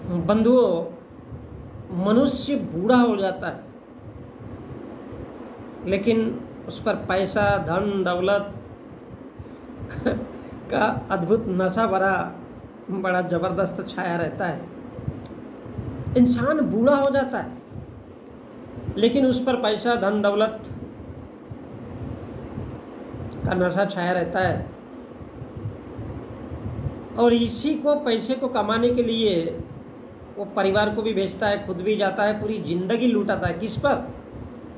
बंधुओं, मनुष्य बूढ़ा हो जाता है लेकिन उस पर पैसा, धन, दौलत का अद्भुत नशा बड़ा जबरदस्त छाया रहता है। इंसान बूढ़ा हो जाता है लेकिन उस पर पैसा, धन, दौलत का नशा छाया रहता है, और इसी को, पैसे को कमाने के लिए वो परिवार को भी भेजता है, खुद भी जाता है, पूरी जिंदगी लूटाता है। किस पर?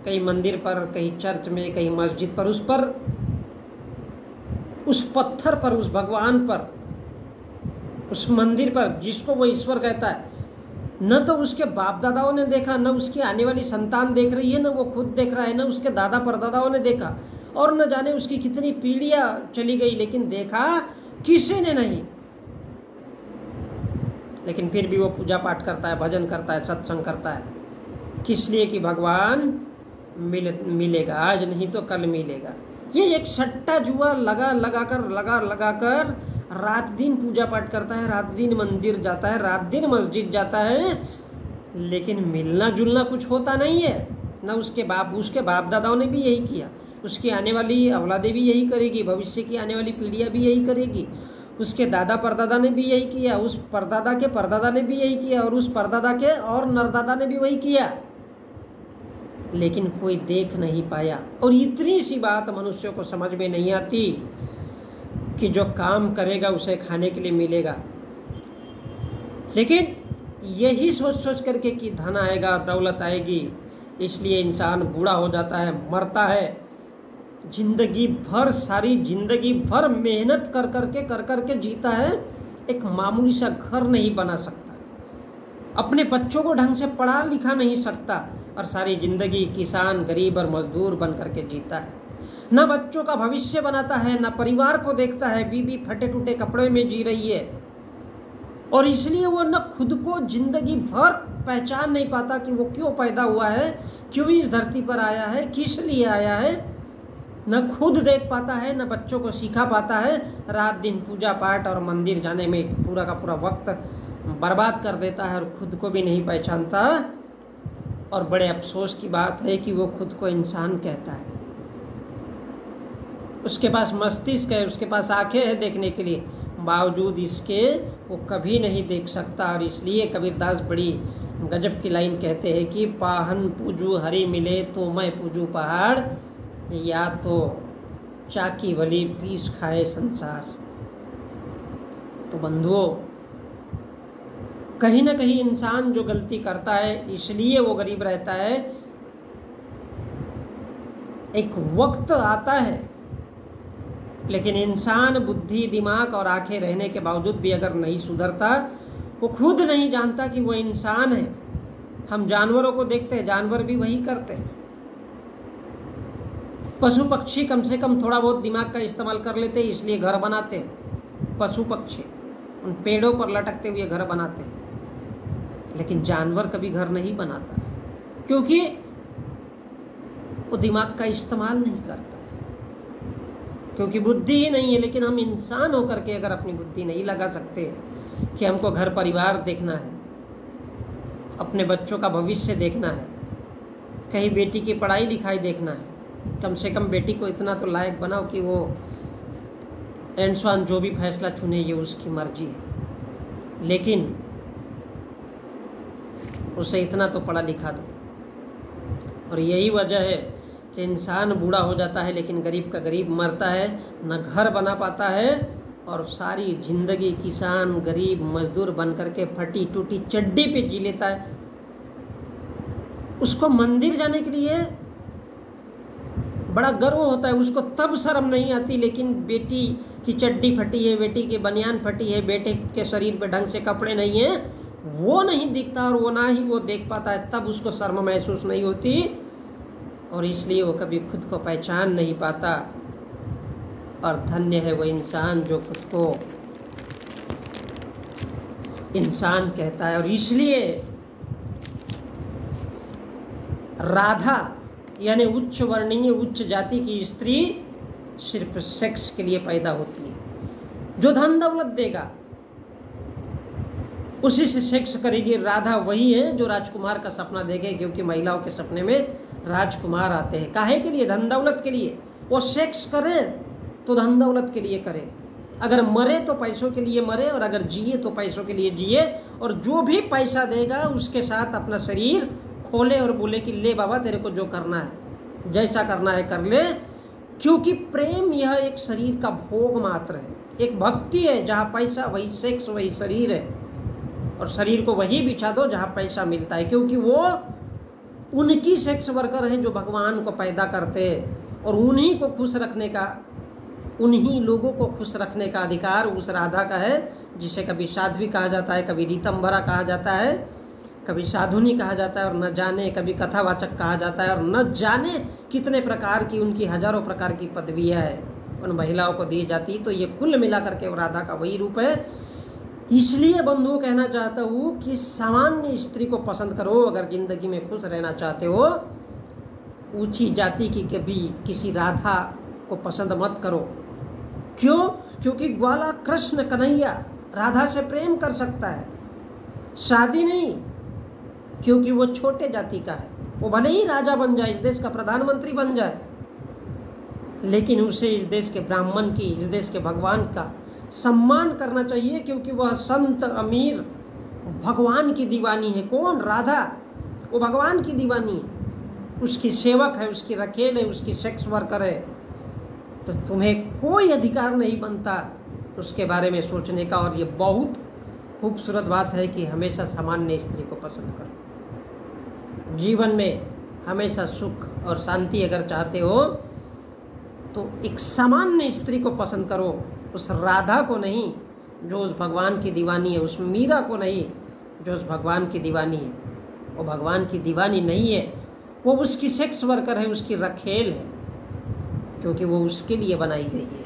कहीं मंदिर पर, कहीं चर्च में, कहीं मस्जिद पर, उस पत्थर पर, उस भगवान पर, उस मंदिर पर जिसको वो ईश्वर कहता है। न तो उसके बाप दादाओं ने देखा, न उसकी आने वाली संतान देख रही है, न वो खुद देख रहा है, न उसके दादा परदादाओं ने देखा, और न जाने उसकी कितनी पीढ़ियां चली गई, लेकिन देखा किसी ने नहीं। लेकिन फिर भी वो पूजा पाठ करता है, भजन करता है, सत्संग करता है। किस लिए? कि भगवान मिलेगा, आज नहीं तो कल मिलेगा। ये एक सट्टा जुआ लगा कर रात दिन पूजा पाठ करता है, रात दिन मंदिर जाता है, रात दिन मस्जिद जाता है, लेकिन मिलना जुलना कुछ होता नहीं है। ना उसके बाप दादाओं ने भी यही किया, उसकी आने वाली औलादें भी यही करेगी, भविष्य की आने वाली पीढ़ियां भी यही करेगी। उसके दादा परदादा ने भी यही किया, उस परदादा के परदादा ने भी यही किया, और उस परदादा के और नरदादा ने भी वही किया, लेकिन कोई देख नहीं पाया। और इतनी सी बात मनुष्यों को समझ में नहीं आती कि जो काम करेगा उसे खाने के लिए मिलेगा। लेकिन यही सोच करके कि धन आएगा, दौलत आएगी, इसलिए इंसान बूढ़ा हो जाता है, मरता है। जिंदगी भर, सारी जिंदगी भर मेहनत कर करके जीता है, एक मामूली सा घर नहीं बना सकता, अपने बच्चों को ढंग से पढ़ा लिखा नहीं सकता, और सारी जिंदगी किसान, गरीब और मजदूर बन करके जीता है। ना बच्चों का भविष्य बनाता है, ना परिवार को देखता है, बीबी फटे टूटे कपड़े में जी रही है, और इसलिए वो न खुद को जिंदगी भर पहचान नहीं पाता कि वो क्यों पैदा हुआ है, क्यों इस धरती पर आया है, किस लिए आया है। न खुद देख पाता है, न बच्चों को सिखा पाता है, रात दिन पूजा पाठ और मंदिर जाने में पूरा का पूरा वक्त बर्बाद कर देता है, और खुद को भी नहीं पहचानता। और बड़े अफसोस की बात है कि वो खुद को इंसान कहता है। उसके पास मस्तिष्क है, उसके पास आंखें हैं देखने के लिए, बावजूद इसके वो कभी नहीं देख सकता। और इसलिए कबीरदास बड़ी गजब की लाइन कहते हैं कि पाहन पूजू हरि मिले तो मैं पूजू पहाड़, या तो चाकी वली पीस खाए संसार। तो बंधुओं, कहीं ना कहीं इंसान जो गलती करता है इसलिए वो गरीब रहता है। एक वक्त आता है, लेकिन इंसान बुद्धि, दिमाग और आंखें रहने के बावजूद भी अगर नहीं सुधरता, वो खुद नहीं जानता कि वो इंसान है। हम जानवरों को देखते हैं, जानवर भी वही करते हैं। पशु पक्षी कम से कम थोड़ा बहुत दिमाग का इस्तेमाल कर लेते हैं, इसलिए घर बनाते हैं। पशु पक्षी उन पेड़ों पर लटकते हुए घर बनाते हैं, लेकिन जानवर कभी घर नहीं बनाता, क्योंकि वो दिमाग का इस्तेमाल नहीं करता है, क्योंकि बुद्धि ही नहीं है। लेकिन हम इंसान होकर के अगर अपनी बुद्धि नहीं लगा सकते कि हमको घर परिवार देखना है, अपने बच्चों का भविष्य देखना है, कहीं बेटी की पढ़ाई लिखाई देखना है, कम से कम बेटी को इतना तो लायक बनाओ कि वो एंड स्वान जो भी फैसला चुने ये उसकी मर्जी है, लेकिन उसे इतना तो पढ़ा लिखा दो। और यही वजह है कि इंसान बूढ़ा हो जाता है, लेकिन गरीब का गरीब मरता है, न घर बना पाता है, और सारी जिंदगी किसान, गरीब, मजदूर बन करके फटी टूटी चड्डी पे जी लेता है। उसको मंदिर जाने के लिए बड़ा गर्व होता है, उसको तब शर्म नहीं आती, लेकिन बेटी की चड्डी फटी है, बेटी की बनियान फटी है, बेटे के शरीर पे ढंग से कपड़े नहीं है, वो नहीं दिखता और वो ना ही वो देख पाता है, तब उसको शर्म महसूस नहीं होती, और इसलिए वो कभी खुद को पहचान नहीं पाता। और धन्य है वो इंसान जो खुद को इंसान कहता है। और इसलिए राधा यानी उच्च वर्णीय, उच्च जाति की स्त्री सिर्फ सेक्स के लिए पैदा होती है। जो धन दौलत देगा उसी से सेक्स करेगी। राधा वही है जो राजकुमार का सपना देखे, क्योंकि महिलाओं के सपने में राजकुमार आते हैं। काहे के लिए? धन दौलत के लिए। वो सेक्स करे तो धन दौलत के लिए करे, अगर मरे तो पैसों के लिए मरे, और अगर जिए तो पैसों के लिए जिए, और जो भी पैसा देगा उसके साथ अपना शरीर खोले और बोले कि ले बाबा तेरे को जो करना है, जैसा करना है कर ले। क्योंकि प्रेम यह एक शरीर का भोग मात्र है, एक भक्ति है। जहाँ पैसा वही सेक्स वही शरीर है, और शरीर को वही बिछा दो जहाँ पैसा मिलता है, क्योंकि वो उनकी सेक्स वर्कर हैं जो भगवान को पैदा करते हैं, और उन्हीं को खुश रखने का, उन्हीं लोगों को खुश रखने का अधिकार उस राधा का है, जिसे कभी साध्वी कहा जाता है, कभी रीतंबरा कहा जाता है, कभी साधुनी कहा जाता है, और न जाने कभी कथावाचक कहा जाता है, और न जाने कितने प्रकार की, उनकी हजारों प्रकार की पदवियाँ हैं उन महिलाओं को दी जाती। तो ये कुल मिलाकर के राधा का वही रूप है। इसलिए बंधुओं कहना चाहता हूँ कि सामान्य स्त्री को पसंद करो अगर जिंदगी में खुश रहना चाहते हो। ऊंची जाति की कभी किसी राधा को पसंद मत करो। क्यों? क्योंकि ग्वाला कृष्ण कन्हैया राधा से प्रेम कर सकता है, शादी नहीं, क्योंकि वो छोटे जाति का है। वो भले ही राजा बन जाए, इस देश का प्रधानमंत्री बन जाए, लेकिन उसे इस देश के ब्राह्मण की, इस देश के भगवान का सम्मान करना चाहिए, क्योंकि वह संत अमीर भगवान की दीवानी है। कौन? राधा। वो भगवान की दीवानी है, उसकी सेवक है, उसकी रखेल है, उसकी सेक्स वर्कर है। तो तुम्हें कोई अधिकार नहीं बनता उसके बारे में सोचने का। और ये बहुत खूबसूरत बात है कि हमेशा सामान्य स्त्री को पसंद करो। जीवन में हमेशा सुख और शांति अगर चाहते हो तो एक सामान्य स्त्री को पसंद करो, उस राधा को नहीं जो उस भगवान की दीवानी है, उस मीरा को नहीं जो उस भगवान की दीवानी है। वो भगवान की दीवानी नहीं है, वो उसकी सेक्स वर्कर है, उसकी रखेल है, क्योंकि वो उसके लिए बनाई गई है।